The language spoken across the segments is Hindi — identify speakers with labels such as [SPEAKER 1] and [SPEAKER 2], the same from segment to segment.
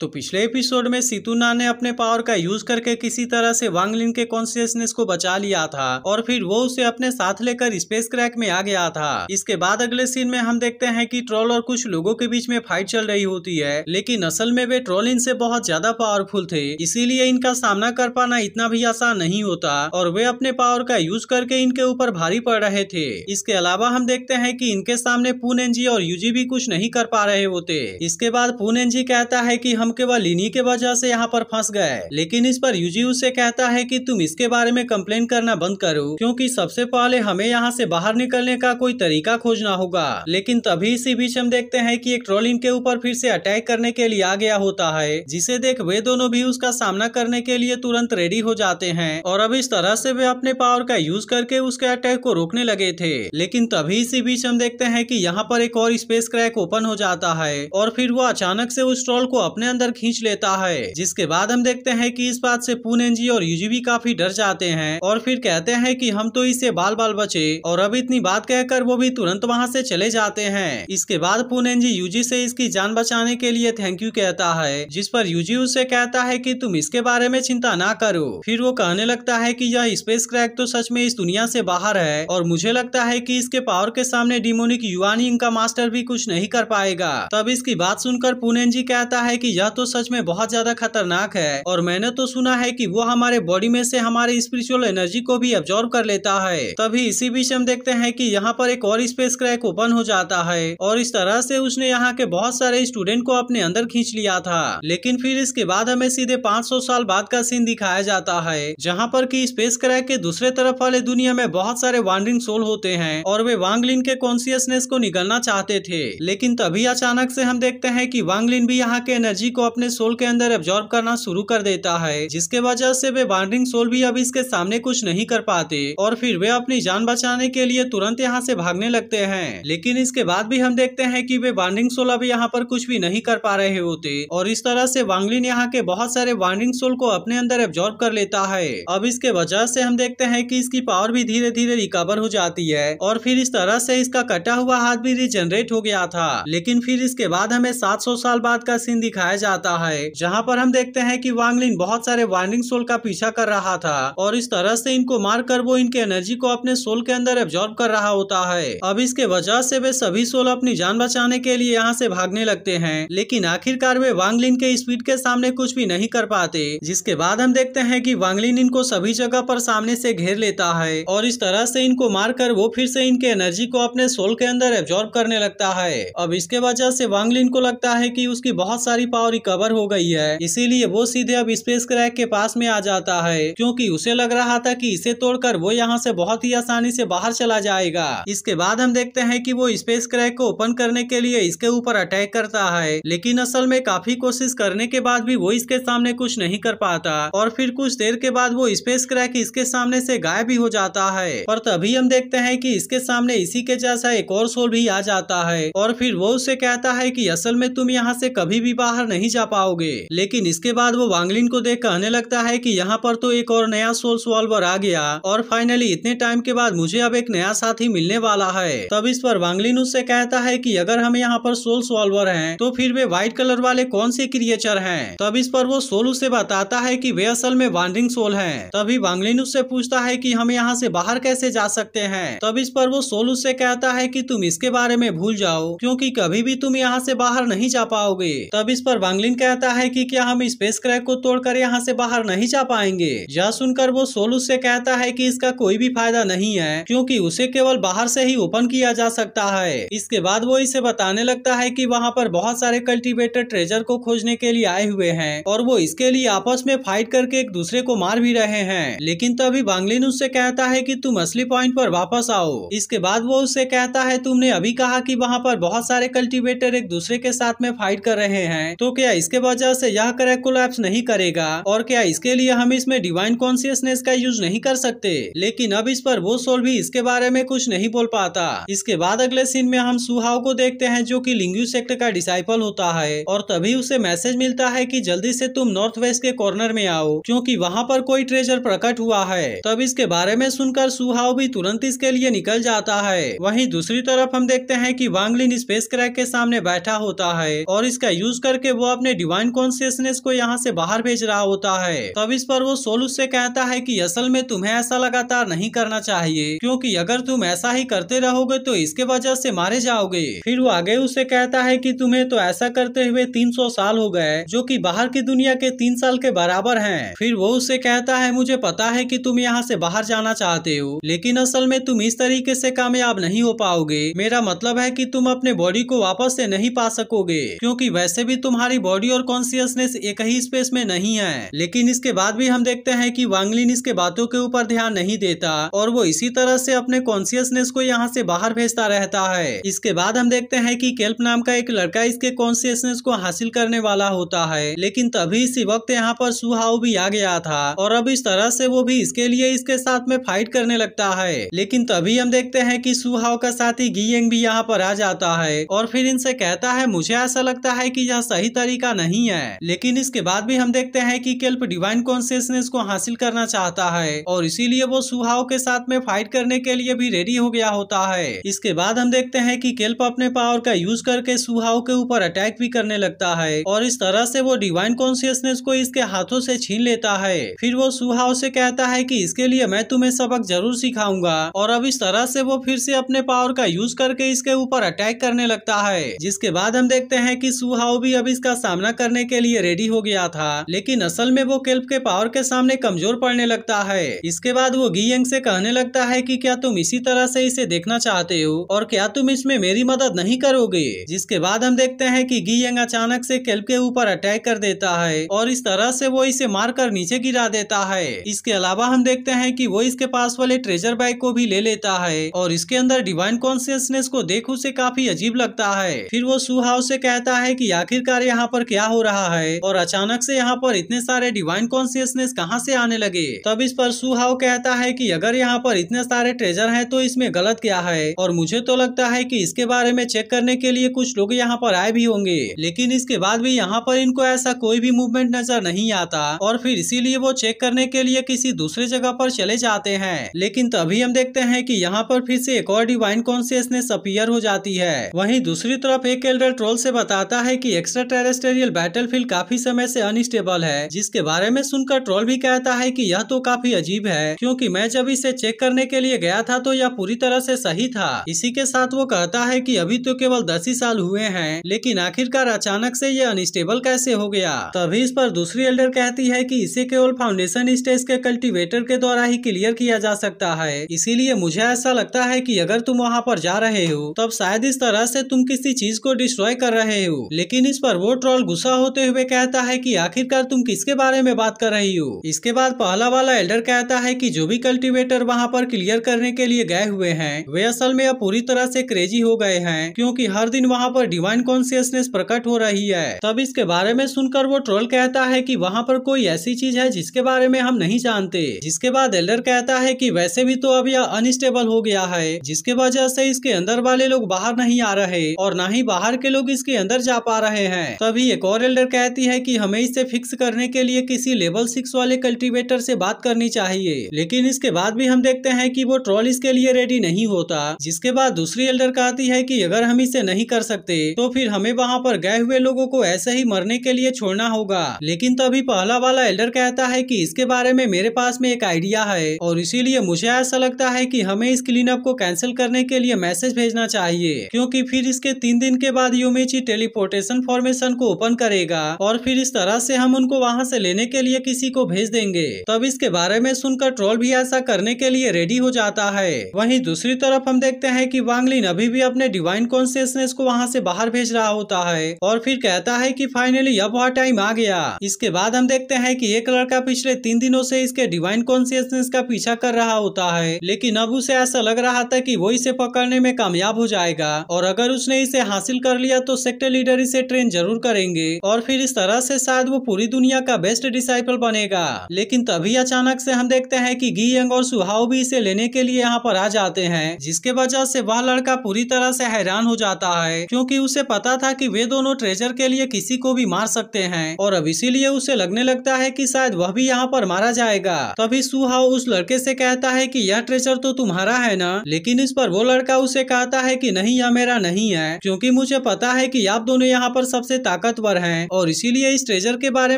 [SPEAKER 1] तो पिछले एपिसोड में सितुना ने अपने पावर का यूज करके किसी तरह से वांग लिन के कॉन्शियसनेस को बचा लिया था और फिर वो उसे अपने साथ लेकर स्पेस क्रैक में आ गया था। इसके बाद अगले सीन में हम देखते हैं कि ट्रोल और कुछ लोगों के बीच में फाइट चल रही होती है, लेकिन असल में वे ट्रोल इनसे बहुत ज्यादा पावरफुल थे, इसीलिए इनका सामना कर पाना इतना भी आसान नहीं होता और वे अपने पावर का यूज करके इनके ऊपर भारी पड़ रहे थे। इसके अलावा हम देखते हैं कि इनके सामने पूनेंजी और यूजी भी कुछ नहीं कर पा रहे होते। इसके बाद पूनेंजी कहता है कि हम केवल इन्हीं के वजह से यहाँ पर फंस गए, लेकिन इस पर यूजी उसे कहता है कि तुम इसके बारे में कंप्लेन करना बंद करो, क्योंकि सबसे पहले हमें यहाँ से बाहर निकलने का कोई तरीका खोजना होगा। लेकिन तभी इसी बीच हम देखते हैं कि एक ट्रोल इनके ऊपर फिर से अटैक करने के लिए आ गया होता है, जिसे देख वे दोनों भी उसका सामना करने के लिए तुरंत रेडी हो जाते हैं और अब इस तरह से वे अपने पावर का यूज करके उसके अटैक को रोकने लगे थे। लेकिन तभी इसी बीच हम देखते हैं कि यहाँ पर एक और स्पेस क्रैक ओपन हो जाता है और फिर वो अचानक से उस ट्रोल को अपने अंदर खींच लेता है, जिसके बाद हम देखते हैं कि इस बात से पूनेंजी और यूजी भी काफी डर जाते हैं और फिर कहते हैं कि हम तो इससे बाल बाल बचे, और अब इतनी बात कहकर वो भी तुरंत वहाँ से चले जाते हैं। इसके बाद पूनेंजी यूजी से इसकी जान बचाने के लिए थैंक यू कहता है, जिस पर यूजी उससे कहता है कि तुम इसके बारे में चिंता ना करो। फिर वो कहने लगता है कि यह स्पेस क्रैक तो सच में इस दुनिया से बाहर है और मुझे लगता है कि इसके पावर के सामने डिमोनिक युआन का मास्टर भी कुछ नहीं कर पाएगा। तब इसकी बात सुनकर पूनेंजी कहता है कि यह तो सच में बहुत ज्यादा खतरनाक है और मैंने तो सुना है कि वो हमारे बॉडी में से हमारे स्पिरिचुअल एनर्जी को भी अब्जॉर्ब कर लेता है। तभी इसी बीच हम देखते हैं कि यहाँ पर एक और स्पेस क्रैक ओपन हो जाता है और इस तरह से उसने यहाँ के बहुत सारे स्टूडेंट को अपने अंदर खींच लिया था। लेकिन फिर इसके बाद हमें सीधे 500 साल बाद का सीन दिखाया जाता है, जहाँ पर कि स्पेस क्रैक के दूसरे तरफ वाले दुनिया में बहुत सारे वांडरिंग सोल होते हैं और वे वांग लिन के कॉन्शियसनेस को निगलना चाहते थे। लेकिन तभी अचानक से हम देखते हैं कि वांग लिन भी यहाँ के एनर्जी को अपने सोल के अंदर एब्जॉर्ब करना शुरू कर देता है, जिसके वजह से वे वांडरिंग सोल भी अब इसके सामने कुछ नहीं कर पाते और फिर वे अपनी जान बचाने के लिए तुरंत यहाँ से भागने लगते हैं। लेकिन इसके बाद भी हम देखते हैं कि वे वांडरिंग सोल अब यहाँ पर कुछ भी नहीं कर पा रहे होते और इस तरह से वांग लिन यहाँ के बहुत सारे वांडरिंग सोल को अपने अंदर एब्जॉर्ब कर लेता है। अब इसके वजह से हम देखते हैं कि इसकी पावर भी धीरे धीरे रिकवर हो जाती है और फिर इस तरह से इसका कटा हुआ हाथ भी रिजनरेट हो गया था। लेकिन फिर इसके बाद हमें 700 साल बाद का सीन दिखाया जाता है, जहाँ पर हम देखते हैं कि वांग लिन बहुत सारे वांडरिंग सोल का पीछा कर रहा था और इस तरह से इनको मारकर वो इनके एनर्जी को अपने सोल के अंदर एब्जॉर्ब कर रहा होता है। अब इसके वजह से वे सभी सोल अपनी जान बचाने के लिए यहाँ से भागने लगते हैं, लेकिन आखिरकार वे वांग लिन के स्पीड के सामने कुछ भी नहीं कर पाते। जिसके बाद हम देखते हैं कि वांग लिन इनको सभी जगह पर सामने से घेर लेता है और इस तरह से इनको मारकर वो फिर से इनके एनर्जी को अपने सोल के अंदर एब्जॉर्ब करने लगता है। अब इसके वजह से वांग लिन को लगता है कि उसकी बहुत सारी पावर रिकवर हो गई है, इसीलिए वो सीधे अब स्पेस क्रैक के पास में आ जाता है, क्योंकि उसे लग रहा था कि इसे तोड़कर वो यहाँ से बहुत ही आसानी से बाहर चला जाएगा। इसके बाद हम देखते हैं कि वो स्पेस क्रैक को ओपन करने के लिए इसके ऊपर अटैक करता है, लेकिन असल में काफी कोशिश करने के बाद भी वो इसके सामने कुछ नहीं कर पाता और फिर कुछ देर के बाद वो स्पेस क्रैक इसके सामने से गायब भी हो जाता है। पर तभी हम देखते हैं कि इसके सामने इसी के जैसा एक और सोल भी आ जाता है और फिर वो उससे कहता है कि असल में तुम यहाँ से कभी भी बाहर नहीं जा पाओगे। लेकिन इसके बाद वो वांग लिन को देख कहने लगता है कि यहाँ पर तो एक और नया सोल सॉल्वर आ गया और फाइनली इतने टाइम के बाद मुझे अब एक नया साथी मिलने वाला है। तब इस पर वांग लिन उससे कहता है कि अगर हम यहाँ पर सोल सॉल्वर हैं तो फिर वे व्हाइट कलर वाले कौन से क्रिएचर हैं। तब इस पर वो सोल उसे बताता है कि वे असल में वांडरिंग सोल हैं। तभी वांग लिन उससे पूछता है कि हम यहाँ से बाहर कैसे जा सकते हैं। तब इस पर वो सोल उससे कहता है कि तुम इसके बारे में भूल जाओ, क्योंकि कभी भी तुम यहाँ से बाहर नहीं जा पाओगे। तब इस पर वांग लिन कहता है कि क्या हम स्पेस क्रैक को तोड़कर यहाँ से बाहर नहीं जा पाएंगे। यह सुनकर वो सोल उससे कहता है कि इसका कोई भी फायदा नहीं है, क्योंकि उसे केवल बाहर से ही ओपन किया जा सकता है। इसके बाद वो इसे बताने लगता है कि वहाँ पर बहुत सारे कल्टीवेटर ट्रेजर को खोजने के लिए आए हुए हैं और वो इसके लिए आपस में फाइट करके एक दूसरे को मार भी रहे हैं। लेकिन तभी वांग लिन उससे कहता है कि तुम असली पॉइंट पर वापस आओ। इसके बाद वो उससे कहता है तुमने अभी कहा कि वहाँ पर बहुत सारे कल्टीवेटर एक दूसरे के साथ में फाइट कर रहे हैं, तो क्या इसके वजह से यह क्रैक कोलैप्स नहीं करेगा और क्या इसके लिए हम इसमें डिवाइन कॉन्शियसनेस का यूज नहीं कर सकते। लेकिन अब इस पर वो सोल भी इसके बारे में कुछ नहीं बोल पाता। इसके बाद अगले सीन में हम सुहाव को देखते हैं, जो कि लिंग्यू सेक्ट का डिसाइपल होता है और तभी उसे मैसेज मिलता है कि जल्दी से तुम नॉर्थ वेस्ट के कॉर्नर में आओ, क्योंकि वहाँ पर कोई ट्रेजर प्रकट हुआ है। तब इसके बारे में सुनकर सुहाव भी तुरंत इसके लिए निकल जाता है। वहीं दूसरी तरफ हम देखते हैं कि वांग लिन स्पेस क्रैक के सामने बैठा होता है और इसका यूज करके वो अपने डिवाइन कॉन्शियसनेस को यहाँ से बाहर भेज रहा होता है। तब इस पर वो सोल उससे कहता है कि असल में तुम्हें ऐसा लगातार नहीं करना चाहिए, क्योंकि अगर तुम ऐसा ही करते रहोगे तो इसके वजह से मारे जाओगे। फिर वो आगे उससे कहता है कि तुम्हें तो ऐसा करते हुए 300 साल हो गए, जो कि बाहर की दुनिया के 3 साल के बराबर हैं। फिर वो उससे कहता है मुझे पता है कि तुम यहाँ से बाहर जाना चाहते हो, लेकिन असल में तुम इस तरीके से कामयाब नहीं हो पाओगे। मेरा मतलब है कि तुम अपने बॉडी को वापस से नहीं पा सकोगे, क्योंकि वैसे भी तुम्हारी बॉडी और कॉन्शियसनेस एक ही स्पेस में नहीं है। लेकिन इसके बाद भी हम देखते हैं कि वांग लिन इसके बातों के ऊपर ध्यान नहीं देता और वो इसी तरह से अपने कॉन्शियसनेस को यहाँ से बाहर भेजता रहता है। इसके बाद हम देखते हैं कि केल्प नाम का एक लड़का इसके कॉन्शियसनेस को हासिल करने वाला होता है, लेकिन तभी इसी वक्त यहाँ पर सु हाओ भी आ गया था और अब इस तरह से वो भी इसके लिए इसके साथ में फाइट करने लगता है। लेकिन तभी हम देखते हैं कि सु हाओ का साथी गियेंग भी यहाँ पर आ जाता है और फिर इनसे कहता है मुझे ऐसा लगता है कि यह सही तरीका नहीं है। लेकिन इसके बाद भी हम देखते हैं कि केल्प डिवाइन कॉन्शियसनेस को हासिल करना चाहता है और इसीलिए वो सु हाओ के साथ में फाइट करने के लिए भी रेडी हो गया होता है। इसके बाद हम देखते हैं कि केल्प अपने पावर का यूज करके सु हाओ के ऊपर अटैक भी करने लगता है और इस तरह से वो डिवाइन कॉन्शियसनेस को इसके हाथों से छीन लेता है। फिर वो सु हाओ से कहता है कि इसके लिए मैं तुम्हें सबक जरूर सिखाऊंगा और अब इस तरह से वो फिर से अपने पावर का यूज करके इसके ऊपर अटैक करने लगता है। जिसके बाद हम देखते हैं कि सु हाओ भी अब इसका सामना करने के लिए रेडी हो गया था, लेकिन असल में वो केल्प के पावर के सामने कमजोर पड़ने लगता है। इसके बाद वो गियेंग से कहने लगता है कि क्या तुम इसी तरह से इसे देखना चाहते हो और क्या तुम इसमें मेरी मदद नहीं करोगे। जिसके बाद हम देखते हैं कि गियेंग अचानक से केल्प के ऊपर अटैक कर देता है और इस तरह से वो इसे मारकर नीचे गिरा देता है। इसके अलावा हम देखते हैं कि वो इसके पास वाले ट्रेजर बैग को भी ले लेता है और इसके अंदर डिवाइन कॉन्शियसनेस को देख उसे काफी अजीब लगता है। फिर वो सु हाओ से कहता है कि आखिरकार यहाँ पर क्या हो रहा है और अचानक से यहाँ पर इतने सारे डिवाइन कॉन्शियसनेस कहाँ से आने लगे। तब इस पर सु हाओ कहता है कि अगर यहाँ पर इतने सारे ट्रेजर हैं तो इसमें गलत क्या है, और मुझे तो लगता है कि इसके बारे में चेक करने के लिए कुछ लोग यहाँ पर आए भी होंगे। लेकिन इसके बाद भी यहाँ पर इनको ऐसा कोई भी मूवमेंट नजर नहीं आता और फिर इसीलिए वो चेक करने के लिए किसी दूसरे जगह पर चले जाते हैं। लेकिन तभी हम देखते हैं कि यहाँ पर फिर से एक और डिवाइन कॉन्शियसनेस अपीयर हो जाती है। वहीं दूसरी तरफ एक एल्डर ट्रोल से बताता है कि एक्स्ट्रा टेरेस्टेरियल बैटलफील्ड काफी समय से अनस्टेबल है, जिसके बारे में सुनकर ट्रोल भी कहता है कि यह तो काफी अजीब है, क्योंकि मैं जब इसे चेक करने के लिए गया था तो यह पूरी तरह से सही था। इसी के साथ वो कहता है कि अभी तो केवल 10 ही साल हुए हैं, लेकिन आखिरकार अचानक से ये अनस्टेबल कैसे हो गया। तभी इस पर दूसरी एल्डर कहती है कि इसे केवल फाउंडेशन स्टेज के कल्टीवेटर के द्वारा ही क्लियर किया जा सकता है, इसीलिए मुझे ऐसा लगता है कि अगर तुम वहाँ पर जा रहे हो तब शायद इस तरह से तुम किसी चीज को डिस्ट्रॉय कर रहे हो। लेकिन इस पर वो ट्रोल गुस्सा होते हुए कहता है कि आखिरकार तुम किसके बारे में बात कर रही हो। इसके बाद पहला वाला एल्डर कहता है कि जो भी कल्टीवेटर वहाँ पर क्लियर करने के लिए गए हुए हैं वे असल में अब पूरी तरह से क्रेजी हो गए हैं, क्योंकि हर दिन वहाँ पर डिवाइन कॉन्शियसनेस प्रकट हो रही है। तब इसके बारे में सुनकर वो ट्रोल कहता है कि वहाँ पर कोई ऐसी चीज है जिसके बारे में हम नहीं जानते। जिसके बाद एल्डर कहता है कि वैसे भी तो अब यह अनस्टेबल हो गया है, जिसके वजह से इसके अंदर वाले लोग बाहर नहीं आ रहे और न ही बाहर के लोग इसके अंदर जा पा रहे हैं। तभी एक और एल्डर कहती है कि हमें इसे फिक्स करने के लिए किसी लेवल 6 वाले कल्टीवेटर से बात करनी चाहिए। लेकिन इसके बाद भी हम देखते हैं कि वो ट्रोल इसके लिए रेडी नहीं होता। जिसके बाद दूसरी एल्डर कहती है कि अगर हम इसे नहीं कर सकते तो फिर हमें वहाँ पर गए हुए लोगों को ऐसे ही मरने के लिए छोड़ना होगा। लेकिन तभी पहला वाला एल्डर कहता है कि इसके बारे में मेरे पास में एक आइडिया है और इसीलिए मुझे ऐसा लगता है कि हमें इस क्लीनअप को कैंसिल करने के लिए मैसेज भेजना चाहिए, क्योंकि फिर इसके 3 दिन के बाद योमिची टेलीपोर्टेशन फॉर्मेशन को ओपन करेगा और फिर इस तरह से हम उनको वहाँ से लेने के लिए किसी को भेज देंगे। तब इसके बारे में सुनकर ट्रोल भी ऐसा करने के लिए रेडी हो जाता है। वहीं दूसरी तरफ हम देखते हैं कि वांग लिन अभी भी अपने डिवाइन कॉन्शियसनेस को वहाँ से बाहर भेज रहा होता है और फिर कहता है कि फाइनली अब वह टाइम आ गया। इसके बाद हम देखते हैं कि एक लड़का पिछले 3 दिनों से इसके डिवाइन कॉन्शियसनेस का पीछा कर रहा होता है, लेकिन अब उसे ऐसा लग रहा था कि वो इसे पकड़ने में कामयाब हो जाएगा और अगर उसने इसे हासिल कर लिया तो सेक्टर लीडर इसे ट्रेन जरूर करेंगे और फिर इस तरह से शायद वो पूरी दुनिया का बेस्ट डिसाइपल बनेगा। लेकिन तभी अचानक से हम देखते हैं कि गियेंग और सु हाओ भी इसे लेने के लिए यहाँ पर आ जाते हैं, जिसके वजह से वह लड़का पूरी तरह से हैरान हो जाता है, क्योंकि उसे पता था कि वे दोनों ट्रेजर के लिए किसी को भी मार सकते हैं और अब इसीलिए उसे लगने लगता है कि शायद वह भी यहाँ पर मारा जाएगा। तभी सु हाओ उस लड़के से कहता है कि यह ट्रेजर तो तुम्हारा है ना, लेकिन इस पर वो लड़का उसे कहता है कि नहीं, यह मेरा नहीं है, क्योंकि मुझे पता है कि आप दोनों यहाँ पर सबसे ताकतवर हैं और इसीलिए इस ट्रेजर के बारे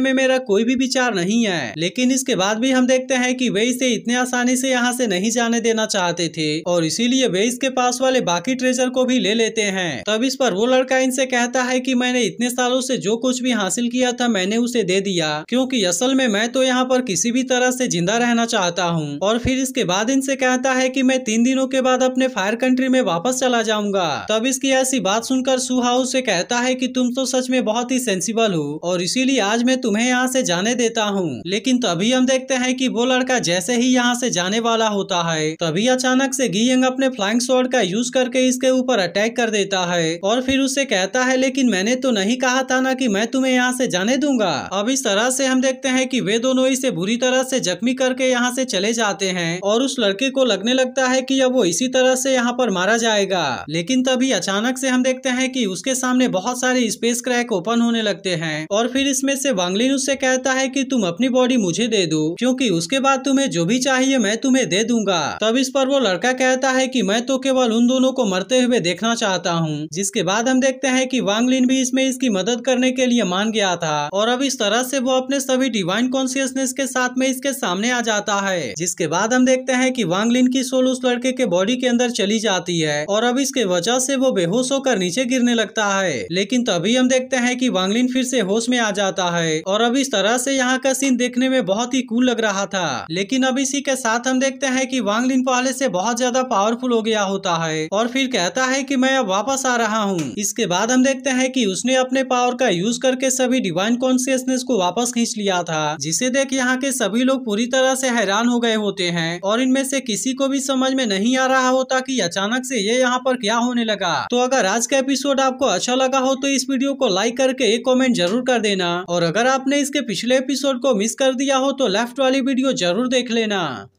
[SPEAKER 1] में मेरा कोई भी विचार नहीं है। लेकिन इसके बाद भी हम देखते हैं कि वे इसे इतने आसानी से यहाँ से नहीं जाने देना चाहते थे और इसीलिए वे इसके पास वाले बाकी ट्रेजर को भी ले लेते हैं। तब इस पर वो लड़का इनसे कहता है कि मैंने इतने सालों से जो कुछ भी हासिल किया था मैंने उसे दे दिया, क्योंकि असल में मैं तो यहाँ पर किसी भी तरह से जिंदा रहना चाहता हूँ। और फिर इसके बाद इनसे कहता है कि मैं 3 दिनों के बाद अपने फायर कंट्री में वापस चला जाऊंगा। तब इसकी ऐसी बात सुनकर सुहाउ से कहता है कि तुम तो सच में बहुत ही सेंसिबल हो और इसीलिए आज मैं तुम्हें यहाँ से जाने देता हूँ। लेकिन तभी हम देखते हैं कि वो लड़का जैसे ही यहाँ से जाने वाला होता है तभी अचानक से गियंग अपने फ्लाइंग स्वॉर्ड का यूज करके इसके ऊपर अटैक कर देता है और फिर उससे कहता है लेकिन मैंने तो नहीं कहा था ना कि मैं तुम्हें यहाँ से जाने दूंगा। अब इस तरह से हम देखते हैं कि वे दोनों इसे बुरी तरह से जख्मी करके यहाँ से चले जाते हैं और उस लड़के को लगने लगता है कि अब वो इसी तरह से यहाँ पर मारा जाएगा। लेकिन तभी अचानक से हम देखते हैं कि उसके सामने बहुत सारे स्पेस क्रैक ओपन होने लगते हैं और फिर इसमें से वांग लिन उससे कहता है कि तुम अपनी बॉडी मुझे दे दो, क्योंकि उसके बाद तुम्हें जो भी चाहिए मैं तुम्हें दे दूंगा। तब इस पर वो लड़का कहता है कि मैं तो केवल उन दोनों को मरते हुए देखना चाहता हूँ। जिसके बाद हम देखते हैं कि वांग लिन भी इसमें इसकी मदद करने के लिए मान गया था और अब इस तरह से वो अपने सभी डिवाइन कॉन्शियसनेस के साथ में इसके सामने आ जाता है। जिसके बाद हम देखते हैं कि वांग लिन की सोल उस लड़के के बॉडी के अंदर चली जाती है और अब इसके वजह से वो बेहोश होकर नीचे गिरने लगता है। लेकिन तभी हम देखते हैं कि वांग लिन फिर से होश में आ जाता है और अब इस तरह से यहाँ का सीन देखने में बहुत ही कूल लग रहा था। लेकिन अब इसी के साथ हम देखते हैं कि वांग लिन पहले से बहुत ज्यादा पावरफुल हो गया होता है और फिर कहता है कि मैं अब वापस आ रहा हूँ। इसके बाद हम देखते हैं कि उसने अपने पावर का यूज करके सभी डिवाइन कॉन्शियसनेस को वापस खींच लिया था, जिसे देख यहाँ के सभी लोग पूरी तरह से हैरान हो गए होते हैं और इनमें से किसी को भी समझ में नहीं आ रहा होता कि अचानक से ये यहाँ पर क्या होने लगा। तो अगर आज का एपिसोड आपको अच्छा लगा हो तो इस वीडियो को लाइक करके एक कमेंट जरूर कर देना और अगर आपने इसके पिछले एपिसोड को मिस कर दिया हो तो लेफ्ट वाली वीडियो जरूर देख लेना।